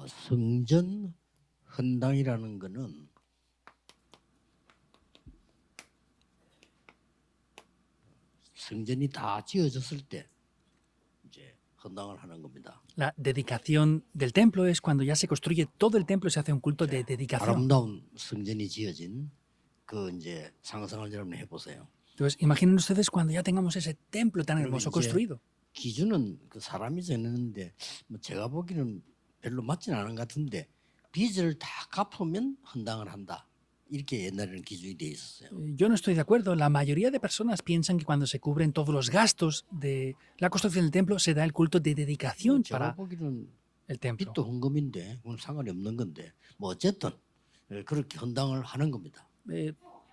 성전 헌당이라는 거는 성전이 다 지어졌을 때 이제 헌당을 하는 겁니다. La dedicación del templo es cuando ya se construye todo el templo y se hace un culto de dedicación. 아름다운 성전이 지어진 그 이제 상상을 여러분 해보세요. Entonces, imaginen ustedes cuando ya tengamos ese templo tan hermoso 이제 construido. 기준은 그 사람이 정하는데 뭐 제가 보기에는 별로 맞지는 않은 것 같은데 빚을 다 갚으면 헌당을 한다. 이렇게 옛날에는 기준이 돼 있었어요. Yo no estoy de acuerdo. La mayoría de personas piensan que cuando se cubren todos los gastos de la construcción del templo se da el culto de dedicación 제가 para 보기에는 el templo. 빚도 헌금인데 그건 상관이 없는 건데 뭐 어쨌든 그렇게 헌당을 하는 겁니다.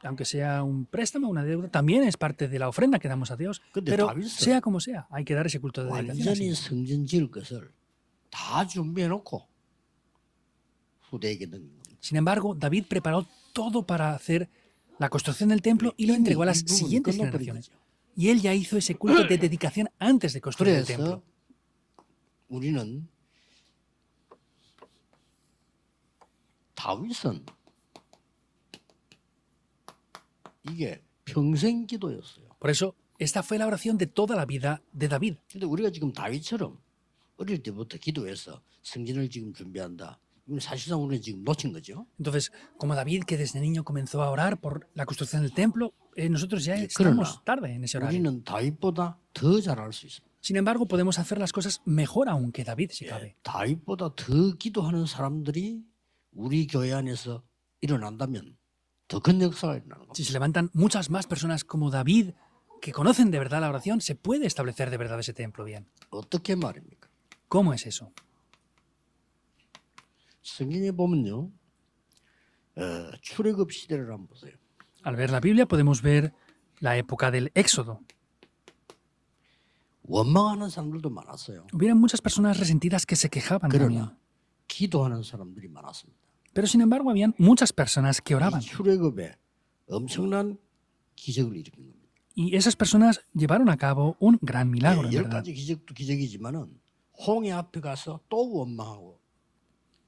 Aunque sea un préstamo, una deuda, también es parte de la ofrenda que damos a Dios. 근데 Pero 다윗은 sea como sea, hay que dar ese culto de dedicación. 완전히 así. 성전 지을 것을 다 준비해 놓고 후대에게 넘긴 겁니다. Sin embargo, David preparó todo para hacer la construcción del templo y lo entregó a las 이 부분이 siguientes 끝나버린 generaciones. 거죠. Y él ya hizo ese culto de dedicación antes de construir el 그래서 templo. 우리는 다윗은 이게 평생 기도였어요. Por eso, esta fue la oración de toda la vida de David. 근데 우리가 지금 다윗처럼 어릴 때부터 기도해서 성전을 지금 준비한다. 이건 사실상 우리는 지금 놓친 거죠. Entonces, como David, que desde niño comenzó a orar por la construcción del templo, nosotros ya estamos tarde en ese horario. 우리는 다윗보다 더 잘할 수 있습니다. Sin embargo, podemos hacer las cosas mejor aún que David, si 예, cabe. 다윗보다 더 기도하는 사람들이 우리 교회 안에서 일어난다면 더 큰 역사가 일어나는 겁니다. Si se levantan muchas más personas como David, que conocen de verdad la oración, se puede establecer de verdad ese templo bien. 어떻게 말입니까? ¿Cómo es eso? 성경에 보면요, 출애굽 시대를 한번 보세요. Al ver la Biblia podemos ver la época del Éxodo. 원망하는 사람들도 많았어요. Hubieron muchas personas resentidas que se quejaban también. 그러나 기도하는 사람들이 많았습니다. Pero sin embargo, habían muchas personas que 이 oraban. 출애굽에 엄청난 기적을 일으킨 겁니다. Y esas personas llevaron a cabo un gran milagro, en 열 verdad. 가지 기적도 기적이지만은 홍해 앞에 가서 또 원망하고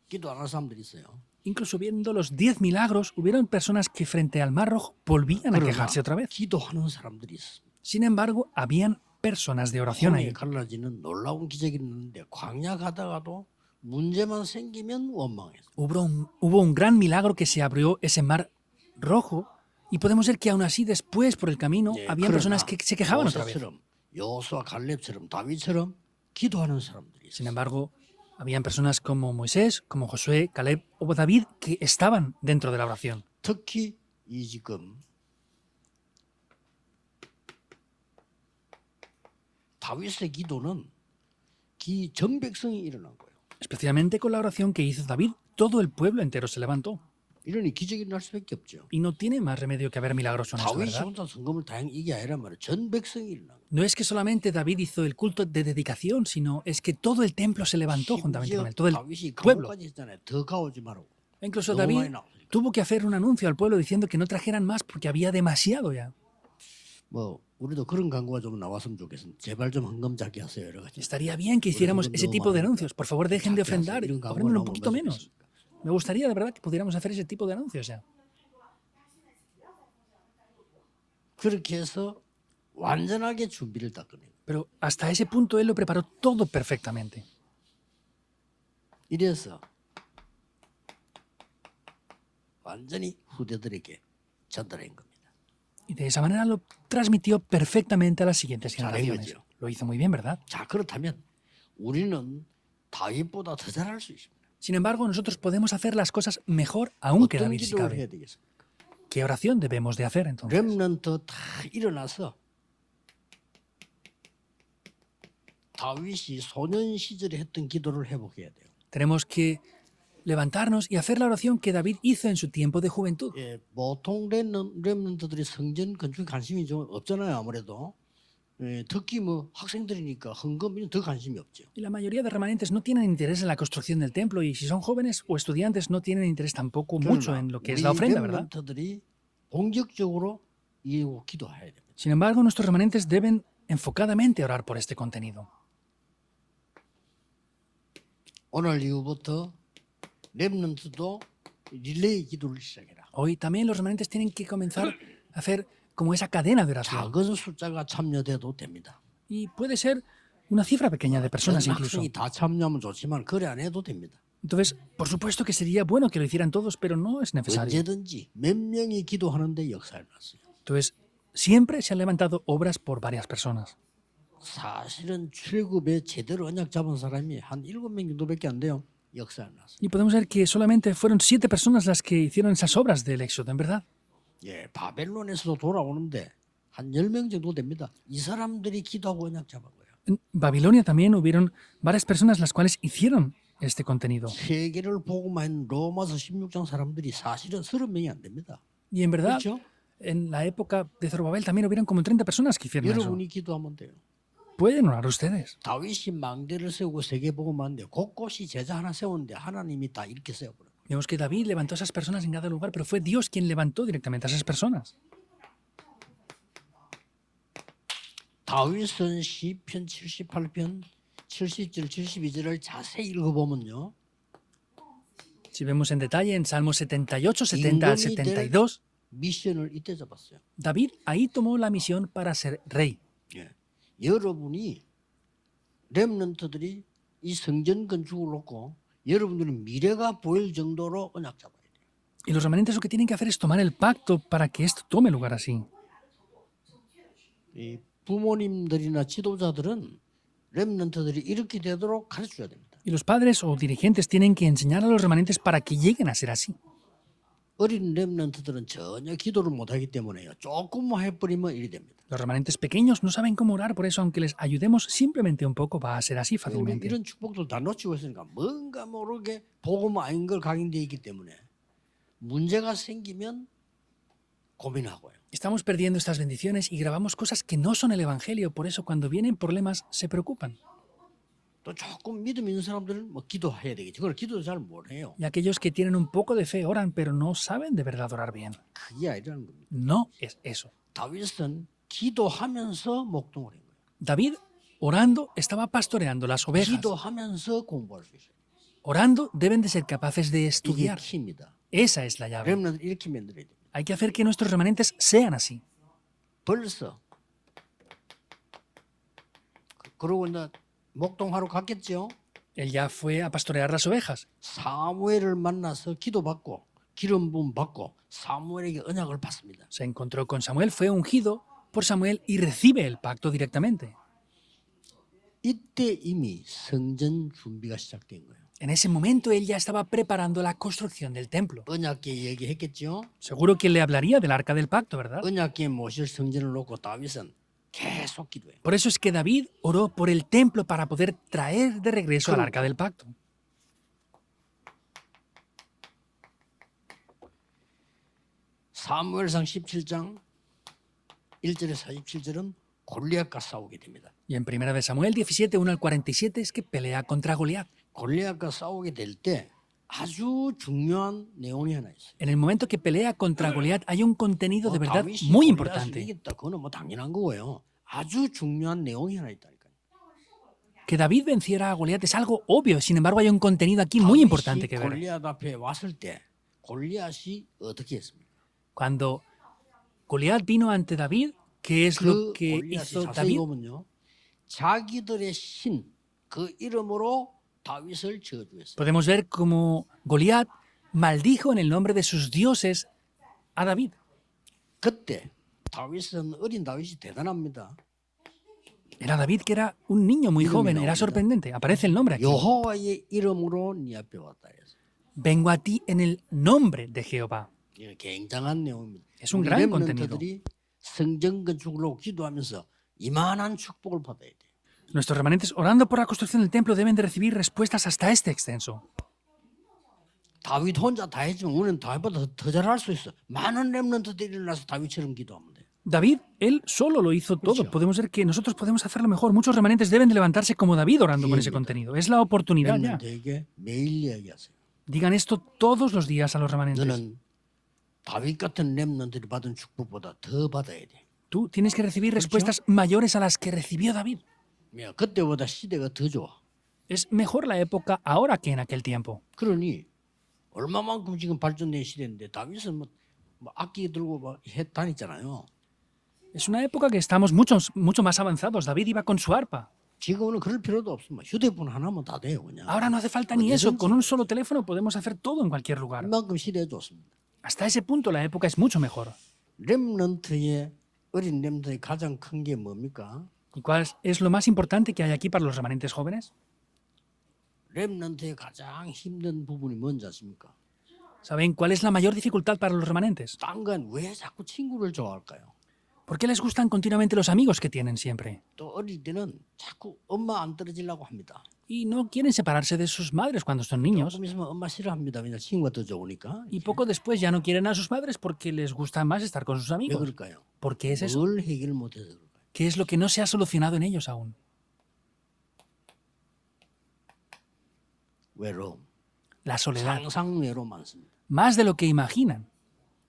기도 안 하는 사람들이 있어요. Incluso viendo los 10 milagros, hubieron personas que frente al Mar Rojo volvían a 그러나 quejarse otra vez. 기도하는 사람들이 있습니다. Sin embargo, habían personas de oración 홍해 ahí. 갈라지는 놀라운 기적이 있는데 광야 가다가도 문제만 생기면 원망해요. Hubo un gran milagro que se abrió ese Mar Rojo y podemos ver que aún así después por el camino 예, habían personas que se quejaban otra vez. 모세처럼 여호수아 갈렙처럼 다윗처럼 기도하는 사람들이 Sin 있어요. embargo, habían personas como Moisés, como Josué, Caleb o David que estaban dentro de la oración. 특히 이 지금 다윗의 기도는 전 백성이 일어난 거예요. Especialmente con la oración que hizo David, todo el pueblo entero se levantó. 이러니 기적이 날 수밖에 없죠. Y no tiene más remedio que haber milagros en esto, 다윗이 ¿verdad? 혼자 성금을 다행 이게 아니란 말이에요. 전 백성이 일어난 거예요. No es que solamente David hizo el culto de dedicación, sino es que todo el templo se levantó juntamente con él, todo el 다윗이 pueblo. 감옥까지 했잖아요. 더 가오지 말라고. Incluso 너무 많이 David 나오니까. tuvo que hacer un anuncio al pueblo diciendo que no trajeran más porque había demasiado ya. 뭐 우리도 그런 광고가 좀 나왔으면 좋겠습니다. 제발 좀 헌금 작게 하세요. 여러 가지. Estaría bien que hiciéramos ese tipo de anuncios. Por favor, dejen de ofrendar y ofrendan un poquito menos. Me gustaría de verdad que pudiéramos hacer ese tipo de anuncios ya. 그렇게 해서 완전하게 준비를 다 끝내요. Pero hasta ese punto él lo preparó todo perfectamente. 이래서 완전히 후대들에게 전달한 겁니다. Y de esa manera lo transmitió perfectamente a las siguientes 잘한 generaciones. 거죠. Lo hizo muy bien, ¿verdad? 자, 그렇다면 우리는 다윗보다 더 잘할 수 있습니다. Sin embargo, nosotros podemos hacer las cosas mejor aún que 어떤 David si 기도를 cabe. 해야 되겠습니까? ¿Qué oración debemos de hacer entonces? 렘넌트 다 일어나서 다윗이 소년 시절에 했던 기도를 회복해야 돼요. Tenemos que levantarnos y hacer la oración que David hizo en su tiempo de juventud. 예, 보통 렘넌트들이 성전 건축에 관심이 좀 없잖아요. 아무래도 예, 특히 뭐 학생들이니까 헌금 이런 더 관심이 없죠. Y la mayoría de remanentes no tienen interés en la construcción del templo y si son jóvenes o estudiantes no tienen interés tampoco mucho en lo que es la ofrenda, ¿verdad? 렘넌트들이 본격적으로 이 기도해야 됩니다. Sin embargo, nuestros remanentes deben enfocadamente orar por este contenido. 오늘 이후부터 렘넌트도 릴레이 기도를 시작해라. Hoy también los remanentes tienen que comenzar a hacer como esa cadena de oración. 작은 숫자가 참여돼도 됩니다. Y puede ser una cifra pequeña de personas 전 incluso. 학생이 다 참여하면 좋지만 그래 안 해도 됩니다. Entonces, por supuesto que sería bueno que lo hicieran todos, pero no es necesario. 언제든지 몇 명이 기도하는데 역사를 났어요. Entonces, siempre se han levantado obras por varias personas. 사실은 출애굽에 제대로 언약 잡은 사람이 한 7명 정도밖에 안 돼요. 역사를 났어요. Y podemos ver que solamente fueron 7 personas las que hicieron esas obras del Éxodo, en verdad. 예, 바벨론에서도 돌아오는데 한 10명 정도 됩니다. 이 사람들이 기도하고 언약 잡은 거예요. En Babilonia también hubieron varias personas las cuales hicieron este contenido. 세계를 보고만 있는 로마서 16장 사람들이 사실은 30명이 안 됩니다. Y en verdad, 그렇죠? en la época de Zorobabel también hubieron como 30 personas que hicieron eso. 여러분이 기도하면 돼요. Pueden orar ustedes. 다윗이 망대를 세우고 세계 보고만 하는데 곳곳이 제자 하나 세웠는데 하나님이 다 이렇게 세워버려요. Vemos que David levantó a esas personas en cada lugar, pero fue Dios quien levantó directamente a esas personas. 다윗은 시편 78편 70절 72절을 자세히 읽어보면요. Si vemos en detalle en Salmos 78, 70 al 72, 미션을 이때 잡았어요. David ahí tomó la misión para ser rey. 예. 여러분이 렘넌트들이 이 성전 건축을 놓고 여러분들은 미래가 보일 정도로 언약 잡아야 돼요. Y los remanentes lo que tienen que hacer es tomar el pacto para que esto tome lugar así. 이 부모님들이나 지도자들은 렘넌트들이 이렇게 되도록 가르쳐줘야 됩니다. Y los padres o dirigentes tienen que enseñar a los remanentes para que lleguen a ser así. 어린 렘넌트들은 전혀 기도를 못하기 때문에요. 조금만 해버리면 일이 됩니다. Los remanentes pequeños no saben cómo orar, por eso aunque les ayudemos simplemente un poco va a ser así 우리 fácilmente. 이런 축복도 다 놓치고 있으니까 뭔가 모르게 복음 아닌 걸 각인되어 있기 때문에 문제가 생기면 고민하고요. Estamos perdiendo estas bendiciones y grabamos cosas que no son el Evangelio, por eso cuando vienen problemas se preocupan. 또 조금 믿음 있는 사람들은 뭐 기도해야 되겠지. 그걸 기도도 잘 못해요. Y aquellos que tienen un poco de fe oran, pero no saben de verdad orar bien. 그게 아니라는 겁니다. No es eso. 다윗은 기도하면서 목동을 한 거예요. David, orando, estaba pastoreando las ovejas. 기도하면서 공부할 수 있어요. Orando deben de ser capaces de 이게 estudiar. 키입니다. Esa es la llave. 렘넌트 이렇게 만들어야 됩니다. Hay que hacer que nuestros remanentes sean así. 벌써 그러고 이제 목동하러 갔겠죠. Él ya fue a pastorear las ovejas. 사무엘을 만나서 기도받고 기름 부음 받고 사무엘에게 언약을 받습니다. Se encontró con Samuel, fue ungido por Samuel y recibe el pacto directamente. 이때 이미 성전 준비가 시작된 거예요. En ese momento él ya estaba preparando la construcción del templo. 언약궤 얘기했겠죠. Seguro que le hablaría del arca del pacto, ¿verdad? 언약궤 모실 성전을 놓고 다윗은 계속 기도해요. Por eso es que David oró por el templo para poder traer de regreso al arca del pacto. 사무엘상 17장 1절에 47절은 골리앗과 싸우게 됩니다. Y en 1 de Samuel 17, 1 al 47 es que pelea contra Goliat. 골리앗과 싸우게 될 때 아주 중요한 내용이 하나 있어요. En el momento que pelea contra Goliat hay un contenido de verdad 다윗이 muy 골리앗을 importante. 이겼다. 그거는 뭐 당연한 거고요. 아주 중요한 내용이 하나 있다니까요. Que David venciera a Goliat es algo obvio, sin embargo hay un contenido aquí muy importante que ver. 골리앗 앞에 왔을 때 골리앗이 어떻게 했습니까? Cuando Goliat vino ante David, ¿qué es 그 lo que 골리앗이 hizo 자세히 David? 보면요. 자기들의 신, 그 이름으로 다윗을 저주했어요. Podemos ver cómo Goliat maldijo en el nombre de sus dioses a David. 그때 다윗은 어린 다윗이 대단합니다. Era David que era un niño muy joven, era sorprendente. Aparece el nombre aquí. 여호와의 이름으로 네 앞에 왔다 해서. Vengo a ti en el nombre de Jehová. 이게 굉장한 내용입니다. Es un 우리 gran 렘넌트들이 성전 건축으로 기도하면서 이만한 축복을 받아야 돼요. Nuestros remanentes, orando por la construcción del templo, deben de recibir respuestas hasta este extenso. 다윗 혼자 다 했지만 우리는 다윗보다 더 잘할 수 있어. 많은 렘넌트들이 일어나서 다윗처럼 기도하면 돼. David, él solo lo hizo todo. Mucho. Podemos ver que nosotros podemos hacerlo mejor. Muchos remanentes deben de levantarse como David orando con ese Bien. contenido. Es la oportunidad ya. 렘넌트에게 매일 이야기하세요. Digan esto todos los días a los remanentes. 너는 다윗 같은 렘넌트들이 받은 축복보다 더 받아야 돼. Tú tienes que recibir respuestas mayores a las que recibió David. 야, 그때보다 시대가 더 좋아. Es mejor la época ahora que en aquel tiempo. 그러니 얼마만큼 지금 발전된 시대인데 다윗은 뭐 악기 들고 막 다녔잖아요. Es una época que estamos mucho más avanzados. David iba con su arpa. 지금은 그럴 필요도 없습니다. 휴대폰 하나면 다 돼요, 그냥. Ahora no hace falta ni eso. 어디든지. Con un solo teléfono podemos hacer todo en cualquier lugar. 이만큼 시대에 좋습니다. Hasta ese punto la época es mucho mejor. 렘넌트의 어린 렘넌트의 가장 큰 게 뭡니까? ¿Y cuál es lo más importante que hay aquí para los remanentes jóvenes? 렘넌트의 가장 힘든 부분이 뭔지 아십니까? ¿Saben cuál es la mayor dificultad para los remanentes? 딴 건 왜 자꾸 친구를 좋아할까요? ¿Por qué les gustan continuamente los amigos que tienen siempre? 또 어릴 때는 자꾸 엄마 안 떨어지려고 합니다. Y no quieren separarse de sus madres cuando son niños. 조금 있으면 엄마 싫어합니다. 왜냐 친구가 더 좋으니까. Y poco después ya no quieren a sus madres porque les gusta más estar con sus 왜 amigos. 그럴까요? ¿Por qué es eso? 뭘 해결 못해서 그럴까요? ¿Qué es lo que no se ha solucionado en ellos aún? 외로움. La soledad. 상상 외로움 많습니다. Más de lo que imaginan.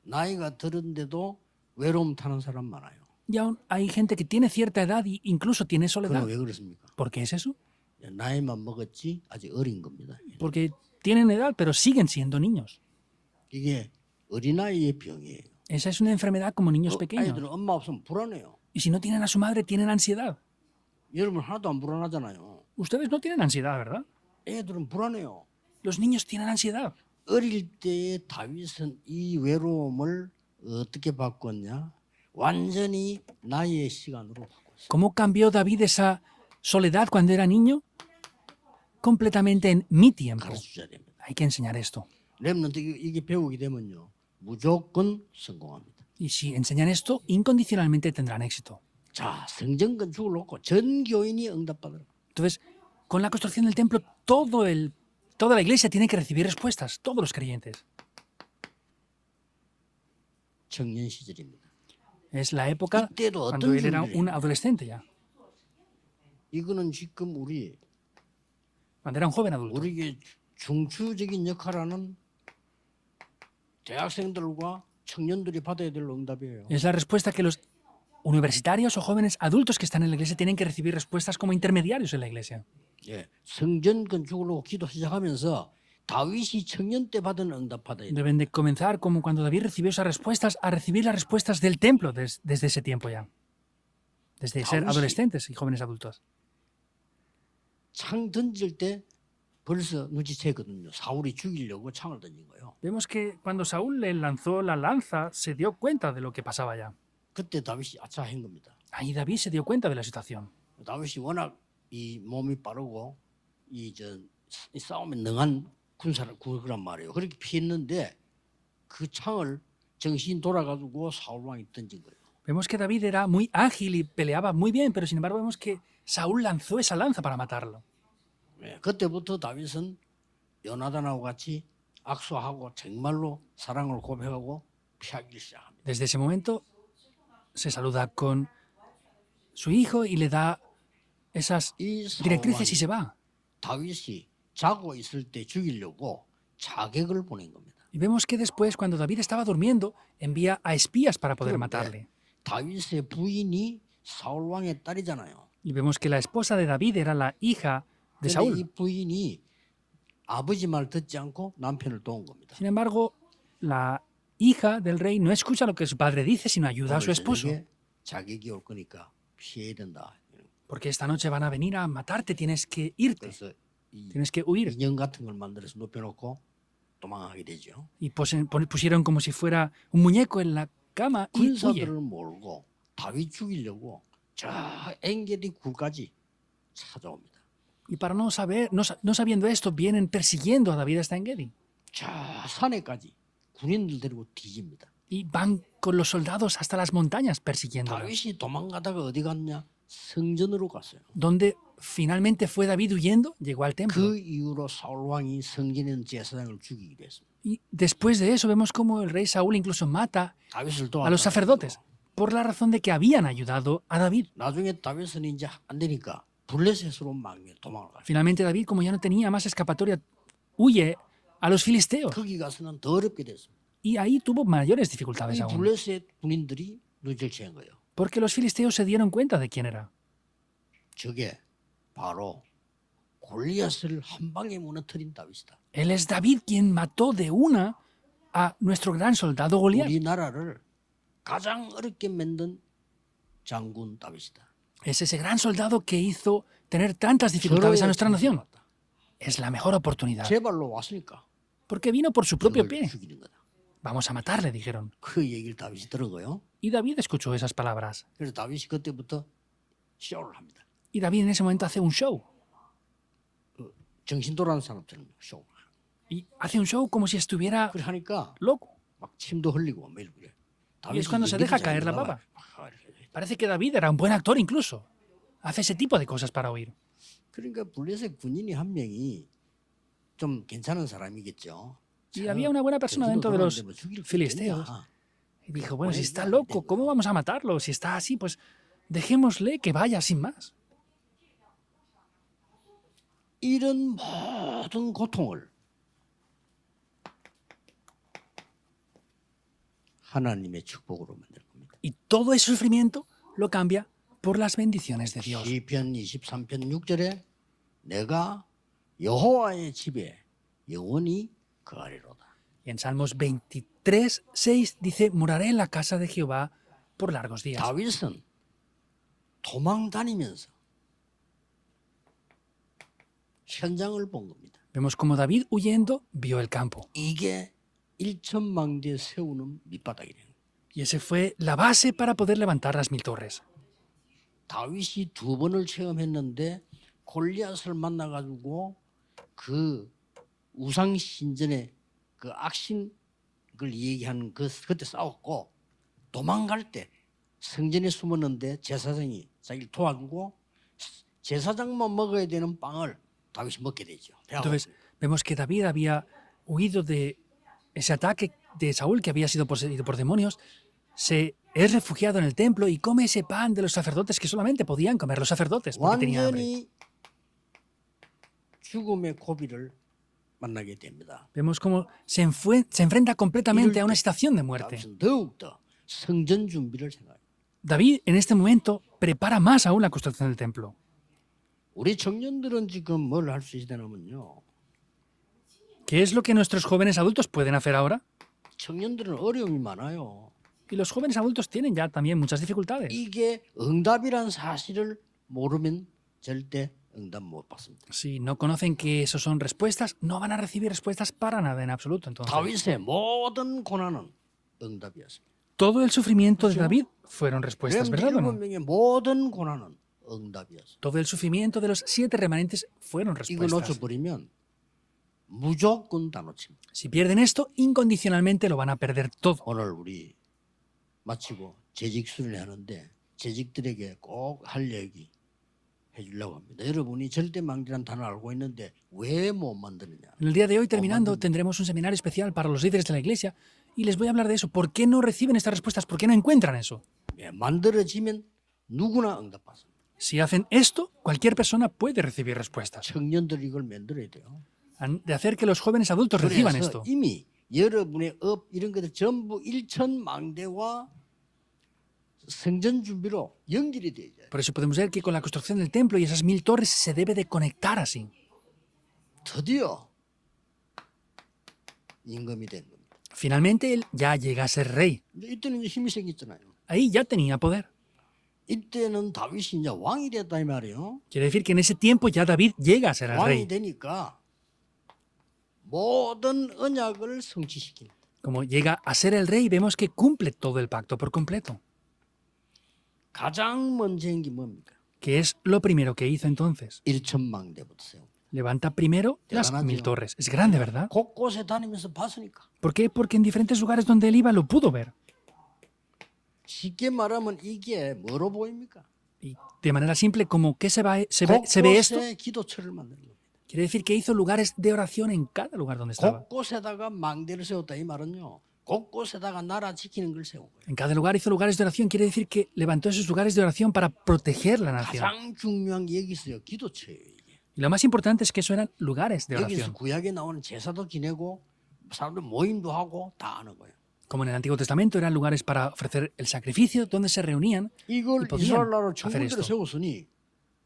나이가 들은데도 외로움 타는 사람 많아요. Y aún hay gente que tiene cierta edad e incluso tiene 그건 soledad. 왜 그렇습니까? ¿Por qué es eso? 나이만 먹었지 아직 어린 겁니다. Porque tienen edad pero siguen siendo niños. 이게 어린아이의 병이에요. Esa es una enfermedad como niños pequeños. 아이들은 엄마 없으면 불안해요. Y si no tienen a su madre, tienen ansiedad. 여러분 하나도 안 불안하잖아요. Ustedes no tienen ansiedad, ¿verdad? 애들은 불안해요. Los niños tienen ansiedad. 어릴 때의 다윗은 이 외로움을 어떻게 바꿨냐? 완전히 나의 시간으로 바꿨어요. ¿Cómo cambió David esa soledad cuando era niño? Completamente en mi tiempo. 가르쳐줘야 됩니다. Hay que enseñar esto. 렘넌트 이게 배우게 되면요. 무조건 성공합니다. Y si enseñan esto, incondicionalmente tendrán éxito. 자, 성전 건축을 놓고 전 교인이 응답받으라. Entonces, con la construcción del templo, toda la iglesia tiene que recibir respuestas, todos los creyentes. 청년 시절입니다. Es la época 이때도 cuando 어떤 él era 분들이 un adolescente ya, 이거는 지금 우리 cuando era un joven adulto. 우리에게 중추적인 역할하는 대학생들과 청년들이 받아야 될 응답이에요. Es la respuesta que los universitarios o jóvenes adultos que están en la iglesia tienen que recibir respuestas como intermediarios en la iglesia. 예, 성전 건축을 놓고 기도 시작하면서 다윗이 청년 때 받은 응답 받아야 돼요. Deben de comenzar como cuando David recibió esas respuestas, a recibir las respuestas del templo desde ese tiempo ya. Desde ser David. adolescentes y jóvenes adultos. 창 던질 때 벌써 눈치채거든요. 사울이 죽이려고 창을 던진 거예요. Vemos que cuando Saúl le lanzó la lanza, se dio cuenta de lo que pasaba ya. 그때 다윗이 아차 한 겁니다. Ahí David se dio cuenta de la situación. 다윗이 워낙 이 몸이 빠르고 이 싸움에 능한 군사란 말이에요. 그렇게 피했는데 그 창을 정신 돌아가지고 사울 왕이 던진 거예요. Vemos que David era muy ágil y peleaba muy bien, pero sin embargo vemos que Saúl lanzó esa lanza para matarlo. 예, 그때부터 다윗은 요나단하고 같이 악수하고 정말로 사랑을 고백하고 피하기 시작합니다. Desde ese momento se saluda con su hijo y le da esas 이 사울 directrices y 왕이 se va. 다윗이 자고 있을 때 죽이려고 자객을 보낸 겁니다. Y vemos que después, cuando David estaba durmiendo, envía a espías para poder matarle. 다윗의 부인이 사울 왕의 딸이잖아요. Y vemos que la esposa de David era la hija de 근데 이 Saúl. 부인이 아버지 말 듣지 않고 남편을 도운 겁니다. Sin embargo, la hija del rey no escucha lo que su padre dice, sino ayuda a su 오늘 esposo. 저녁에 자객이 올 거니까 피해야 된다. Porque esta noche van a venir a matarte, tienes que irte, 그래서 이 tienes que huir. 인형 같은 걸 만들어서 눕혀놓고 도망하게 되죠. Y pusieron como si fuera un muñeco en la cama y huye. 군사들을 몰고 다윗 죽이려고 저 엔게디 굴까지 찾아옵니다. Y para no sabiendo esto, vienen persiguiendo a David hasta En-gedi. 저 산에까지 군인들 데리고 뒤집니다. Y van con los soldados hasta las montañas persiguiéndolo. 다윗이 도망가다가 어디 갔냐? 성전으로 갔어요. Donde finalmente fue David huyendo, llegó al templo. 그 이후로 사울 왕이 성전에 있는 제사장을 죽이기로 했습니다. Y después de eso vemos como el rey Saúl incluso mata 다윗을 a los sacerdotes por la razón de que habían ayudado a David. 나중에 다윗은 이제 안 되니까 블레셋으로 막 도망을 가요. Finalmente David, como ya no tenía más escapatoria, huye a los filisteos. 거기 가서는 더 어렵게 됐습니다. Y ahí tuvo mayores dificultades 이 aún. 블레셋 군인들이 눈치를 채는 거예요. Porque los filisteos se dieron cuenta de quién era. 저게 바로 골리앗을 한 방에 무너뜨린 다윗이다. Él es David quien mató de una a nuestro gran soldado Goliat. 우리나라를 가장 어렵게 만든 장군 다윗이다. Es ese gran soldado que hizo tener tantas dificultades a 저로의 nuestra nación. 기회가 왔다. Es la mejor oportunidad. 제 발로 왔으니까 Porque vino por su propio 그걸 pie. 죽이는 거다. Vamos a matarle, dijeron. 그 얘기를 다윗이 들은 거예요. Y David escuchó esas palabras. 그래서 다윗이 그때부터 쇼를 합니다. Y David en ese momento hace un show. 정신 돌아온 사람처럼 쇼. Y hace un show como si estuviera 그래 하니까 loco. 막 침도 흘리고 매일 그래. Y es cuando se deja caer la baba. Parece que David era un buen actor incluso. Hace ese tipo de cosas para oír. 그러니까 블레셋 군인이 한 명이 좀 괜찮은 사람이겠죠. Y había una buena persona dentro de los filisteos. Y dijo, bueno, si está loco, ¿cómo vamos a matarlo? Si está así, pues dejémosle que vaya sin más. 이런 모든 고통을 하나님의 축복으로 만들 겁니다. Y todo ese sufrimiento lo cambia por las bendiciones de Dios. 시편 23편 6절에 내가 여호와의 집에 영원히 거하리로다. Y en Salmos 23, 6 dice, moraré en la casa de Jehová por largos días. 다윗은 도망 다니면서 현장을 본 겁니다. Vemos como David huyendo vio el campo. 이게 일천망대 세우는 밑바닥이래요. Y ese fue la base para poder levantar las 1000 torres. 다윗이 두 번을 체험했는데 골리앗을 만나가지고 그 우상 신전의 그 악신을 얘기하는 그때 싸웠고 도망갈 때 성전에 숨었는데 제사장이 자기를 도와주고 제사장만 먹어야 되는 빵을 다윗이 먹게 되죠. Entonces, vemos que David había huido de ese ataque de Saúl que había sido poseído por demonios, se es refugiado en el templo y come ese pan de los sacerdotes que solamente podían comer los sacerdotes porque tenían hambre. 완전히 죽음의 고비를 만나게 됩니다. Vemos cómo se enfrenta completamente a una situación de muerte. 다윗은 더욱더 성전 준비를 생각해요. David en este momento prepara más aún la construcción del templo. 우리 청년들은 지금 뭘 할 수 있냐면요. ¿Qué es lo que nuestros jóvenes adultos pueden hacer ahora? 청년들은 어려움이 많아요. Y los jóvenes adultos tienen ya también muchas dificultades. 이게 응답이란 사실을 모르면 절대 응답 못 받습니다. Si no conocen que eso son respuestas, no van a recibir respuestas para nada en absoluto. Entonces, 다윗의 모든 고난은 응답이었습니다. todo el sufrimiento de David fueron respuestas, ¿verdad o no? 7명의 모든 고난은 응답이었습니다. Todo el sufrimiento de los 7 remanentes fueron 이거 respuestas. 놓쳐버리면 무조건 다 놓칩니다. Si pierden esto, incondicionalmente lo van a perder todo. 오늘 우리 마치고 재직 수련회 하는데 재직들에게 꼭 할 얘기 해주려고 합니다. 여러분이 절대 망대란 단어 알고 있는데 왜 못 만드느냐. En el día de hoy, terminando, tendremos un seminario especial para los líderes de la iglesia y les voy a hablar de eso. ¿Por qué no reciben estas respuestas? ¿Por qué no encuentran eso? 예, 만들어지면 누구나 응답받습니다. Si hacen esto, cualquier persona puede recibir respuestas. 청년들이 이걸 만들어야 돼요. De hacer que los jóvenes adultos reciban 그래서 esto. 이미 여러분의 업 이런 것들 전부 일천망대와 성전 준비로 연결이 돼야 돼요. Por eso podemos ver que con la construcción del templo y esas 1000 torres se debe de conectar así. 드디어 임금이 된 겁니다. Finalmente él ya llega a ser rey. 근데 이때는 이제 힘이 생겼잖아요. Ahí ya tenía poder. 이때는 다윗이 이제 왕이 됐다 이 말이에요. Quiere decir que en ese tiempo ya David llega a ser el 왕이 rey. 되니까 모든 언약을 성취시킵니다. Como llega a ser el rey, vemos que cumple todo el pacto por completo. 가장 먼저 한 게 뭡니까? ¿Qué es lo primero que hizo entonces? 일천망대부터 세웁니다. Levanta primero las Desgracia. 1000 torres. Es grande, ¿verdad? 곳곳에 다니면서 봤으니까. ¿Por qué? Porque en diferentes lugares donde él iba lo pudo ver. 쉽게 말하면 이게 뭐로 보입니까? Y de manera simple, como que se ve esto, 곳곳에 기도처를 만드는 겁니다. quiere decir que hizo lugares de oración en cada lugar donde estaba. 곳곳에다가 망대를 세웠다 이 말은요. 곳곳에다가 나라 지키는 걸 세운 거예요. En cada lugar hizo lugares de oración. Quiere decir que levantó esos lugares de oración para proteger la nación. 가장 중요한 게 여기 있어요. 기도처예요. 이게. Y lo más importante es que eso eran lugares de 여기서 oración. 구약에 나오는 제사도 지내고 사람들 모임도 하고 다 하는 거예요. Como en el Antiguo Testamento eran lugares para ofrecer el sacrificio, donde se reunían. 이걸 podían 이스라엘 나라로 hacer 천군대로 esto. 세웠으니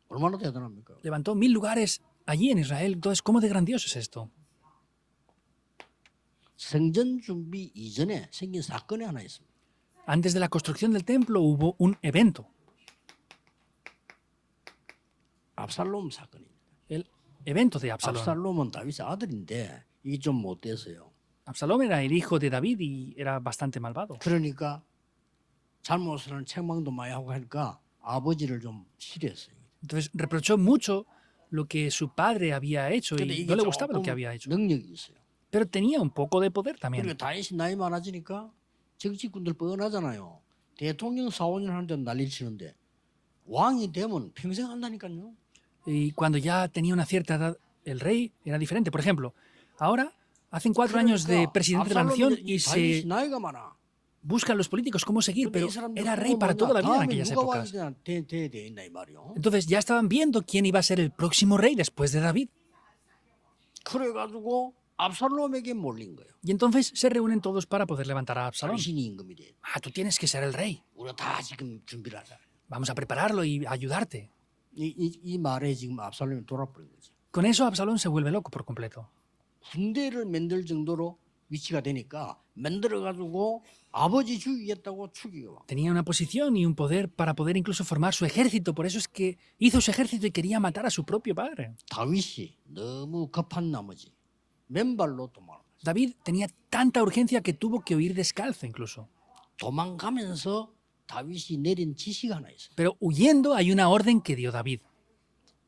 얼마나 대단합니까? Levantó 1000 lugares allí en Israel. Entonces, ¿cómo de grandioso es esto? 성전 준비 이전에 생긴 사건이 하나 있습니다. Antes de la construcción del templo hubo un evento, 압살롬 사건입니다. el evento de Absalón. 압살롬은 다윗의 아들인데 이게 좀 못돼서요. Absalón era el hijo de David y era bastante malvado. 그러니까 잘못을 하는 책망도 많이 하고 하니까 아버지를 좀 싫어했어요. Entonces reprochó mucho lo que su padre había hecho 근데 y 이게 no le gustaba lo 조금 que había hecho. 능력이 있어요. Pero tenía un poco de poder también. 그리고 다윗이 나이 많아지니까 정치꾼들 뻔하잖아요. 대통령 4, 5년 하는데 난리를 치는데 왕이 되면 평생 한다니까요. Y cuando ya tenía una cierta edad, el rey era diferente. Por ejemplo, ahora hacen 4 años de presidente de la nación y 다윗이 se 나이가 많아. buscan los políticos cómo seguir, 근데 pero 이 사람들 era rey para 뭐냐, toda la vida en 다음에 aquellas 누가 épocas. 왕이 돼 있나 이 말이요. Entonces ya estaban viendo quién iba a ser el próximo rey después de David. 그래가지고 압살롬에게 몰린 거예요. Y entonces se reúnen todos para poder levantar a Absalón. 당신이 임금이 돼. Ah, tú tienes que ser el rey. 우리가 다 지금 준비를 하자. Vamos a prepararlo y ayudarte. 이 말에 지금 압살롬이 돌아버린 거죠. Con eso Absalón se vuelve loco por completo. 군대를 만들 정도로 위치가 되니까 만들어가지고 아버지 죽이겠다고 죽이고. Tenía una posición y un poder para poder incluso formar su ejército. Por eso es que hizo su ejército y quería matar a su propio padre. 다윗이 너무 급한 나머지 맨발로 도망. David tenía tanta urgencia que tuvo que huir descalzo incluso. 도망가면서 다윗이 내린 지시가 하나 있어요. Pero huyendo hay una orden que dio David.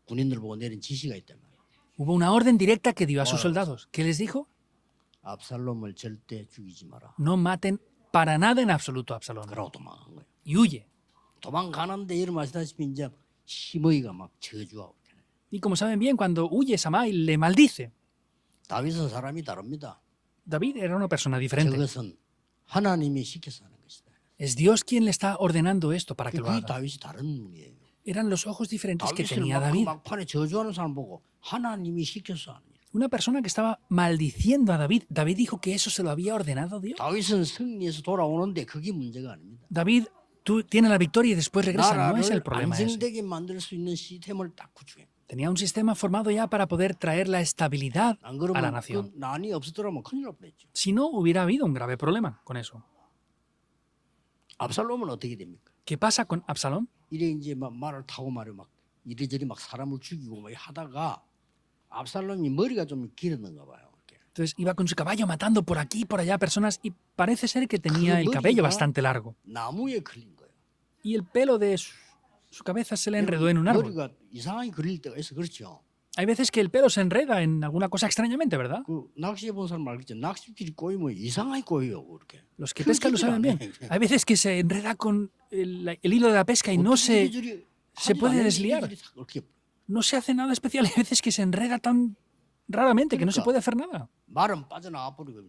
군인들 보고 내린 지시가 있단 말이에요. Hubo una orden directa que dio a sus soldados. ¿Qué les dijo? 압살롬을 절대 죽이지 마라. No maten para nada en absoluto a Absalón. 그러고 도망간 거예요. Y huye. 도망가는데 여러분 아시다시피 이제 시므이가 막 저주하고 그래요. Y como saben bien, cuando huye Samai le maldice. 다윗은 사람이 다릅니다. David era una persona diferente. 저것은 하나님이 시켜서 하는 것이다. Es Dios quien le está ordenando esto para que lo 그게 haga. 다윗이 다른 분이에요. Eran los ojos diferentes que 다윗을 tenía David. 막판에 저주하는 사람 보고 하나님이 시켜서 하는 일. Una persona que estaba maldiciendo a David. David dijo que eso se lo había ordenado Dios. 다윗은 승리해서 돌아오는데 그게 문제가 아닙니다. David tú tienes la victoria y después regresa. No es el 나라를 problema ese. 안정되게 만들 수 있는 시스템을 딱 구축해. Tenía un sistema formado ya para poder traer la estabilidad 안 a la 그러면 nación. 그 난이 없었더라면 큰일 날 뻔했죠. Si no, hubiera habido un grave problema con eso. 압살롬은 어떻게 됩니까? ¿Qué pasa con Absalón? 이래 이제 막 말을 타고 말이야 막 이리저리 막 사람을 죽이고 막 하다가 압살롬이 머리가 좀 길었는가 봐요. 이렇게. Entonces iba con su caballo matando por aquí y por allá personas y parece ser que tenía el 머리가 cabello bastante largo. 나무에 걸린 거예요. Y el pelo de su cabeza se le enredó en un árbol. 머리가 이상하게 걸릴 때가 있어 그렇죠. Hay veces que el pelo se enreda en alguna cosa extrañamente, ¿verdad? 그 낚시해 본 사람 알겠죠. 낚싯줄이 꼬이면 이상하게 꼬여요. 그렇게. Los que pescan lo saben bien. Hay veces que se enreda con el hilo de la pesca y no se puede desliar. No se hace nada especial. Hay veces que se enreda tan raramente que no se puede hacer nada. 말은 빠져나와 버리고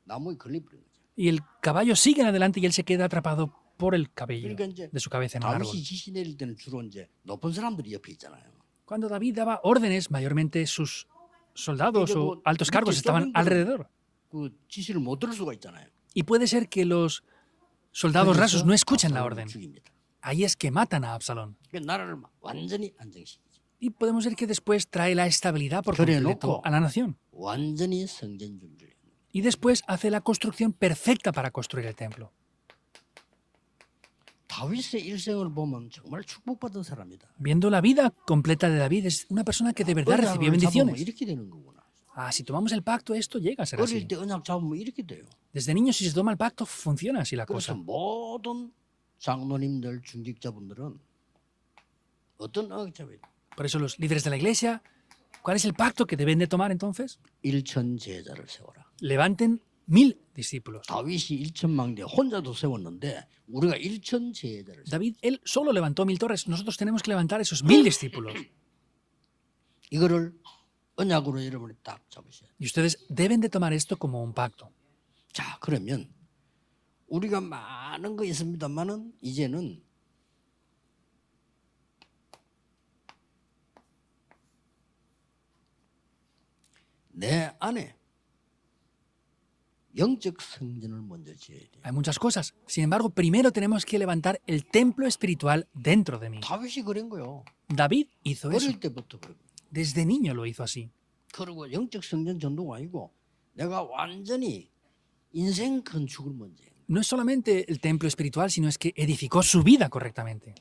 나무에 걸려버린 거죠. Y el caballo sigue en adelante y él se queda atrapado por el cabello 그러니까 이제 de su cabeza en el árbol. 다윗이 지시 내릴 때는 주로 이제 높은 사람들이 옆에 있잖아요. Cuando David daba órdenes, mayormente sus soldados o altos cargos estaban alrededor. 그 지시를 못 들을 수가 있잖아요. Y puede ser que los soldados rasos no escuchen la 압살롬을 orden. 죽입니다. Ahí es que matan a Absalón. 그 나라를 완전히 안정시키죠. Y podemos ver que después trae la estabilidad por completo a la nación. 완전히 성전 준비를. Y después hace la construcción perfecta para construir el templo. 다윗의 일생을 보면 정말 축복받은 사람이다. Viendo la vida completa de David, es una persona que de verdad recibió 언약을 잡으면 bendiciones. 이렇게 되는 거구나. Ah, si tomamos el pacto, esto llega a ser así. 어릴 때 언약 잡으면 이렇게 돼요. Desde niños, si se toma el pacto, funciona así la 그래서 cosa. 모든 장로님들, 중직자분들은 어떤 언약 잡아야 돼? Por eso los líderes de la iglesia, ¿cuál es el pacto que deben de tomar entonces? 일천 제자를 세워라. Levanten 1000 discípulos. 다윗이 1천망대 혼자도 세웠는데 우리가 1천 제자를 세워. David, él solo levantó 1000 torres. Nosotros tenemos que levantar esos 1000 discípulos. 이거를 언약으로 여러분이 딱 잡으셔야 돼요. Y ustedes deben de tomar esto como un pacto. 자, 그러면 우리가 많은 거 있습니다만은 이제는 내 안에 영적 성전을 먼저 지어야 돼요. Hay muchas cosas. Sin embargo, primero tenemos que levantar el templo espiritual dentro de mí. 다윗이 그런 거요. David hizo eso. 어릴 때부터 그런 거예요. Desde niño lo hizo así. 그리고 영적 성전 전도가 아니고 내가 완전히 인생 건축을 먼저 해. No es solamente el templo espiritual, sino es que edificó su vida correctamente.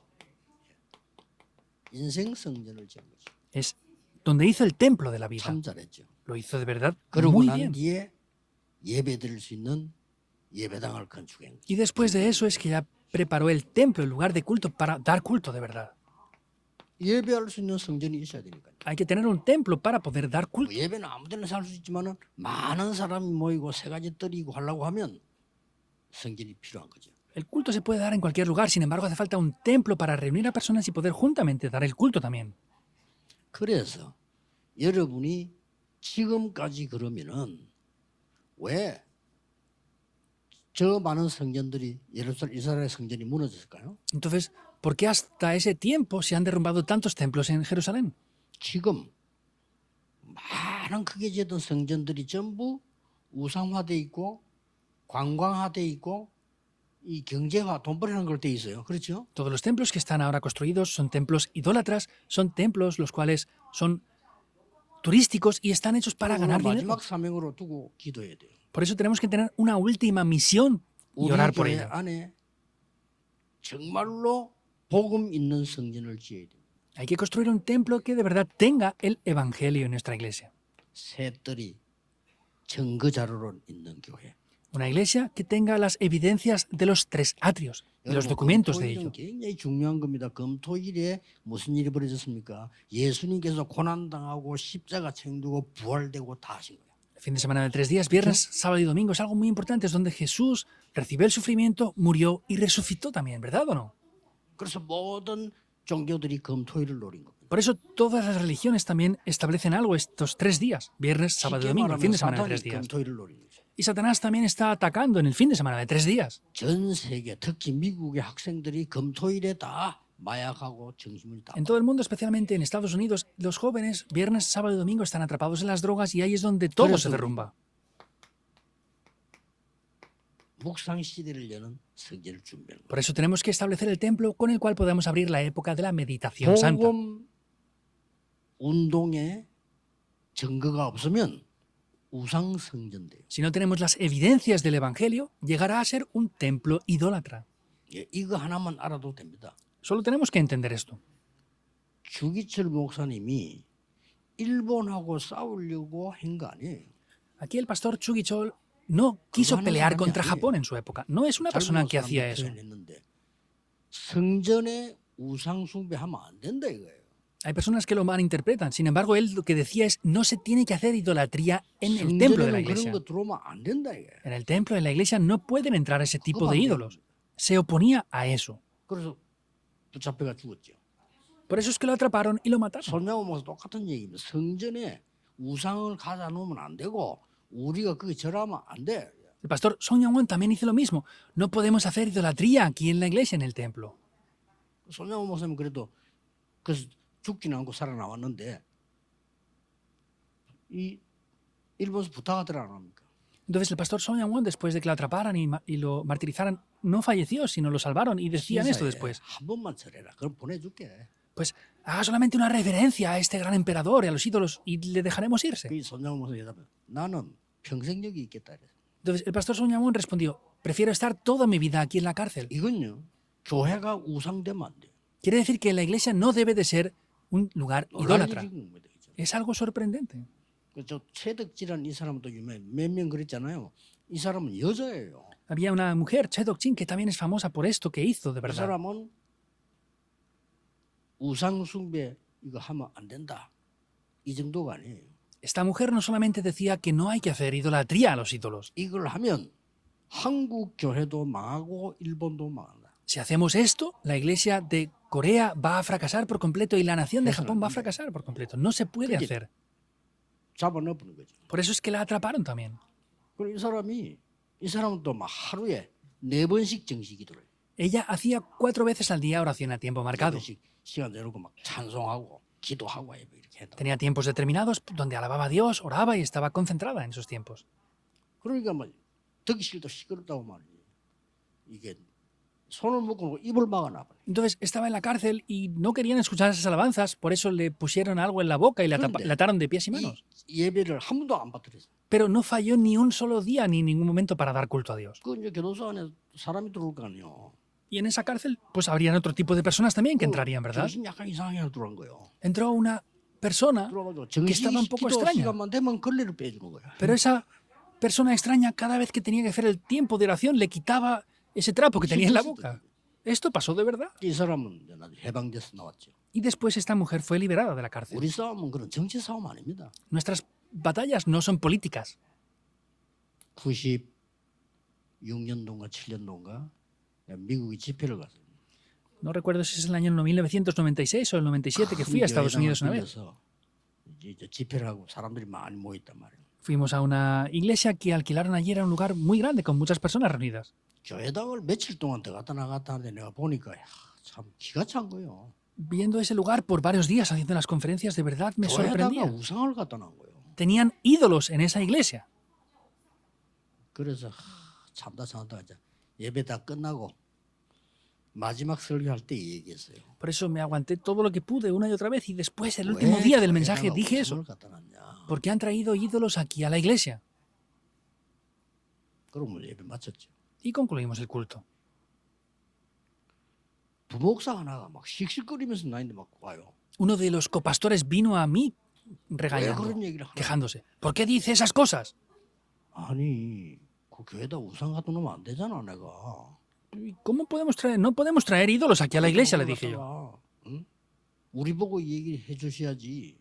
인생 성전을 지은 거죠. Es donde hizo el templo de la vida. 참 잘했죠. Lo hizo de verdad 그러고 muy 난 bien. 뒤에 예배 드릴 수 있는 예배당을 건축한 거죠. Y después de eso es que ya preparó el templo, el lugar de culto, para dar culto de verdad. 예배할 수 있는 성전이 있어야 되니까요. Hay que tener un templo para poder dar 뭐 culto. 예배는 아무데나 살 수 있지만은 많은 사람이 모이고 세 가지 떨이고 하려고 하면 성전이 필요한 거죠. El culto se puede dar en cualquier lugar, sin embargo hace falta un templo para reunir a personas y poder juntamente dar el culto también. 그래서 여러분이 지금까지 그러면은 왜 저 많은 성전들이 예루살렘 이스라엘 성전이 무너졌을까요? Entonces, ¿por qué hasta ese tiempo se han derrumbado tantos templos en Jerusalén? 지금 많은 크게 지었던 성전들이 전부 우상화돼 있고 관광화돼 있고 이 경제화 돈벌이하는 걸 돼 있어요. 그렇죠? Todos los templos que están ahora construidos son templos idólatras, son templos los cuales son turísticos y están hechos para 그걸 ganar dinero. 마지막 사명으로 두고 기도해야 돼요. Por eso tenemos que tener una última misión y 우리 orar por 교회 ella. 안에 정말로 복음 있는 성전을 지어야 돼요. Hay que construir un templo que de verdad tenga el evangelio en nuestra iglesia. 새 뜰이 증거 자료로 있는 교회. Una iglesia que tenga las evidencias de los tres atrios, de los documentos de ello. 금토일은 굉장히 중요한 겁니다. 금토일에 무슨 일이 벌어졌습니까? 예수님께서 고난당하고 십자가 챙기고 부활되고 다 하신 거예요. El fin de semana de 3 días, viernes, sábado y domingo, es algo muy importante, es donde Jesús recibió el sufrimiento, murió y resucitó también, ¿verdad o no? 그래서 모든 종교들이 금토일을 노린 겁니다. Por eso todas las religiones también establecen algo estos 3 días, viernes, sábado y 쉽게 domingo, el fin 말하면 de semana de 사탄이 3 días. 금토일을 노리는 거죠. Y Satanás también está atacando en el fin de semana de 3 días. 전 세계 특히 미국의 학생들이 금토일에 다 마약하고 정신을 다 En todo el mundo, especialmente en Estados Unidos, los jóvenes viernes, sábado y domingo están atrapados en las drogas y ahí es donde todo se derrumba. 묵상 시대를 여는 성전을 준비하는 거예요. Por eso tenemos que establecer el templo con el cual podamos abrir la época de la meditación santa. 복음 운동에 증거가 없으면 우상 성전 돼요. Si no tenemos las evidencias del Evangelio, llegará a ser un templo idólatra. 예, 이거 하나만 알아도 됩니다. Solo tenemos que entender esto. 주기철 목사님이 일본하고 싸우려고 한 거 아니에요. Aquí el pastor Chugi Chol no quiso 하는 pelear 사람이 contra 아니에요. Japón en su época. No es una persona que hacía eso. 표현했는데 성전에 우상 숭배하면 안 된다 이거예요. Hay personas que lo malinterpretan. Sin embargo, él lo que decía es no se tiene que hacer idolatría en el templo de la 성전에는 그런 iglesia. 거 들어오면 안 된다 이거예요. En el templo de la iglesia no pueden entrar ese tipo 그거 de 안 돼요. ídolos. Se oponía a eso. 그래서 붙잡혀가 죽었죠. Por eso es que lo atraparon y lo mataron. 손양호 목사 똑같은 얘기입니다. 성전에 우상을 가져 놓으면 안 되고 우리가 그게 절하면 안 돼. El pastor Song Yang-won también hizo lo mismo. No podemos hacer idolatría aquí en la iglesia, en el templo. 손양호 목사님 그래도 그래서 죽지는 않고 살아나왔는데 이 일본에서 부탁하더라 안 합니까? Entonces el pastor Song Yang-won, después de que lo atraparan y lo martirizaran, no falleció, sino lo salvaron y decían esto 신사에 después. 한 번만 절해라. 그럼 보내줄게. Pues haga solamente una reverencia a este gran emperador y a los ídolos y le dejaremos irse. 그 손양호 목사님 대답해. 나는 평생 여기 있겠다. 이랬어요. Entonces el pastor Song Yang-won respondió, prefiero estar toda mi vida aquí en la cárcel. 이건요. 교회가 우상되면 안 돼요. Quiere decir que la iglesia no debe de ser un lugar 놀랄 idólatra. 일인 겁니다. 그죠? Es algo sorprendente. 저 최덕지라는 이 사람도 유명해. 몇 명 그랬잖아요. 이 사람은 여자예요. Había una mujer, Che Dok-jin, que también es famosa por esto que hizo, de 이 verdad. 사람은 우상 숭배 이거 하면 안 된다. 이 정도가 아니에요. Esta mujer no solamente decía que no hay que hacer idolatría a los ídolos. 이걸 하면 한국 교회도 망하고 일본도 망한다. Si hacemos esto, la iglesia de Corea va a fracasar por completo y la nación de Eso Japón no va a entiendo. fracasar por completo. No se puede Oye. hacer. 잡아넣어보는 거죠. Por eso es que la atraparon también. 그리고 이 사람은 또 막 하루에 4번씩 정식 기도를 해요. Ella hacía 4 veces al día oración a tiempo marcado. 4번씩 시간 내놓고 막 찬송하고 기도하고 이렇게 했다. Tenía tiempos determinados donde alababa a Dios, oraba y estaba concentrada en esos tiempos. 그러니까 뭐 듣기 싫다 시끄럽다고 말이지. 이게 손을 묶고 입을 막아놔버려. Entonces estaba en la cárcel y no querían escuchar esas alabanzas, por eso le pusieron algo en la boca y 그런데 le ataron de pies y manos. 이 예배를 한 번도 안 받들었어. Pero no falló ni un solo día ni ningún momento para dar culto a Dios. 그 이제 교도소 안에 사람이 들어올 거 아니에요. Y en esa cárcel, pues habrían otro tipo de personas también que entrarían, ¿verdad? 정신 약간 이상하게 들어온 거예요. Entró una persona, 들어가지고 que estaba un poco 정시 기도 extraña. 시간만 되면 걸레를 빼주는 거야. pero esa persona extraña, cada vez que tenía que hacer el tiempo de oración, le quitaba ese trapo que tenía en la boca. ¿Esto pasó de verdad? 이 사람은 이제 나중에 해방돼서 나왔죠. Y después esta mujer fue liberada de la cárcel. 우리 싸움은 그런 정치 싸움 아닙니다. Nuestras batallas no son políticas. 96년도인가 7년도인가 미국이 집회를 갔어요. No recuerdo si es el año 1996 o el 97 que fui a Estados Unidos una vez. 이제 집회를 하고 사람들이 많이 모였단 말이에요. Fuimos a una iglesia que alquilaron ayer a un lugar muy grande con muchas personas reunidas. 교회당을 며칠 동안 들어갔다 나갔다 하는데 내가 보니까 참 기가 찬 거예요. Viendo ese lugar por varios días haciendo las conferencias, de verdad me 교회다가 sorprendía. 우상을 갖다 놓은 거예요. Tenían ídolos en esa iglesia. 그래서 참다 이제 예배 다 끝나고 마지막 설교할 때 얘기했어요. Por eso me aguanté todo lo que pude una y otra vez y después, el último día del mensaje, dije eso. 우상을 갖다 놨냐? ¿Por qué han traído ídolos aquí a la iglesia? 그러면 예배 마쳤죠. Y concluimos el culto. 부목사 하나가 막 씩씩거리면서 나인데 막 와요. Uno de los copastores vino a mí 왜 regañando, 그런 얘기를 하나? quejándose. ¿Por qué dice esas cosas? 아니 그 교회다 우상 갖다 놓으면 안 되잖아 내가. ¿Y ¿Cómo podemos traer? No podemos traer ídolos aquí a la iglesia, le dije yo. 응? 우리 보고 얘기해 주셔야지.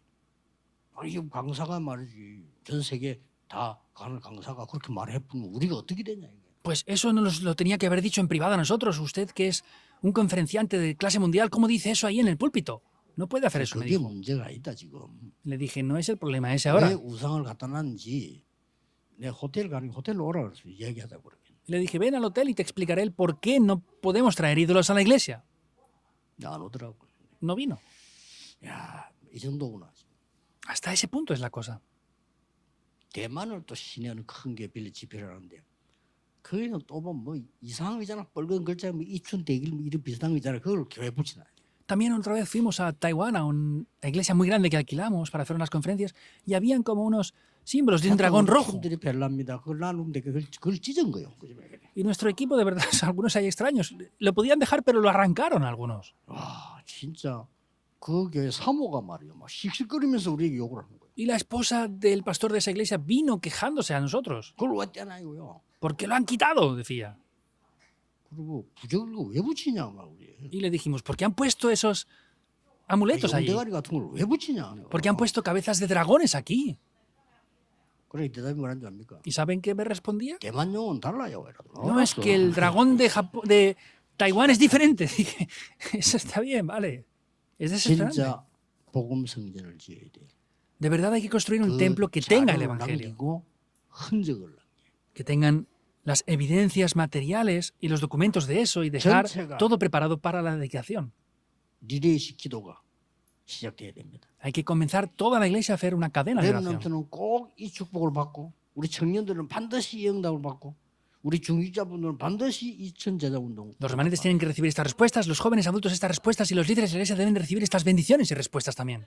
아니 지금 강사가 말이지 전 세계 다 가는 강사가 그렇게 말해보면 우리가 어떻게 되냐 이게. Pues eso nos lo tenía que haber dicho en privado a nosotros. Usted, que es un conferenciante de clase mundial, ¿cómo dice eso ahí en el púlpito? No puede hacer eso, me 그게 dijo. 문제가 아니다 지금. Le dije, no es el problema ese 왜 ahora. 우상을 갖다 놨는지 내 호텔 가는 호텔로 오라 그래서 얘기하다 그러면. Le dije, ven al hotel y te explicaré el por qué no podemos traer ídolos a la iglesia. 안 오더라고. No vino. 야, 이 정도구나. Hasta ese punto es la cosa. 대만을 또 시내는 큰 게 빌리 집회를 하는데 거기는 또 보면 뭐 이상한 거 있잖아. 빨간 글자 뭐 이춘 대길 뭐 이런 비슷한 거 있잖아. 그걸 교회 붙이나. También otra vez fuimos a Taiwán, a una iglesia muy grande que alquilamos para hacer unas conferencias, y habían como unos símbolos de un dragón rojo. 들이 별납니다. 그걸 나누는데 그걸 찢은 거예요. Y nuestro equipo, de verdad, algunos hay extraños, lo podían dejar, pero lo arrancaron algunos. 와, 진짜 그 교회 사모가 말이야. 막 씩씩거리면서 우리에게 욕을 하는 거예요. Y la esposa del pastor de esa iglesia vino quejándose a nosotros. 그걸 왜 떼나요요? ¿Por qué lo han quitado? Decía. 그리고 부적을 왜 붙이냐 막 우리. Y le dijimos, ¿por qué han puesto esos amuletos allí? 대가리 같은 걸 왜 붙이냐. ¿Por qué han puesto cabezas de dragones aquí? 그래 대답이 뭐라는 줄 압니까? ¿Y saben qué me respondía? 대만 용어는 달라요. No, es que el dragón de Taiwán es diferente. Dije, eso está bien, vale. Es desesperante. 진짜 복음 성전을 지어야 돼. De verdad hay que construir un 그 templo que tenga el 자료를 evangelio, 남기고 흔적을 que tengan las evidencias materiales y los documentos de eso y dejar 전체가 todo preparado para la dedicación. 리레이식 기도가 시작돼야 됩니다. Hay que comenzar toda la iglesia a hacer una cadena de oración. 렘넌트는 꼭 이 축복을 받고 우리 청년들은 반드시 이 응답을 받고 우리 중직자분들은 반드시 이 천제자 운동. Los remanentes tienen que recibir estas respuestas, los jóvenes adultos estas respuestas y los líderes de la iglesia deben de recibir estas bendiciones y respuestas también.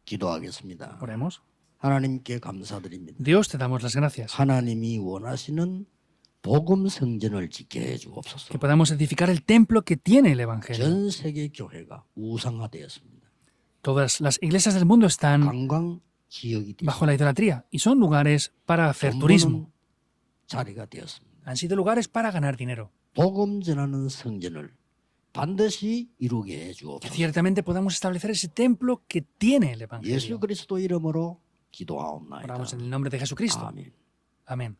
기도하겠습니다. Oremos. 하나님께 감사드립니다. Dios, te damos las gracias. 하나님이 원하시는 복음 성전을 짓게 해 주옵소서. Que podamos edificar el templo que tiene el evangelio. 전 세계 교회가 우상화되었습니다. Todas las iglesias del mundo están 관광 지역이 bajo la idolatría y son lugares para hacer turismo. 자리가 되었습니다. Han sido lugares para ganar dinero. 복음 전하는 성전을 반드시 이루게 해 Que 주옵소서. ciertamente podamos establecer ese templo que tiene el 예수 evangelio. 그리스도 이름으로 기도하옵나이다. Oramos en el nombre de Jesucristo. 아멘. Amén.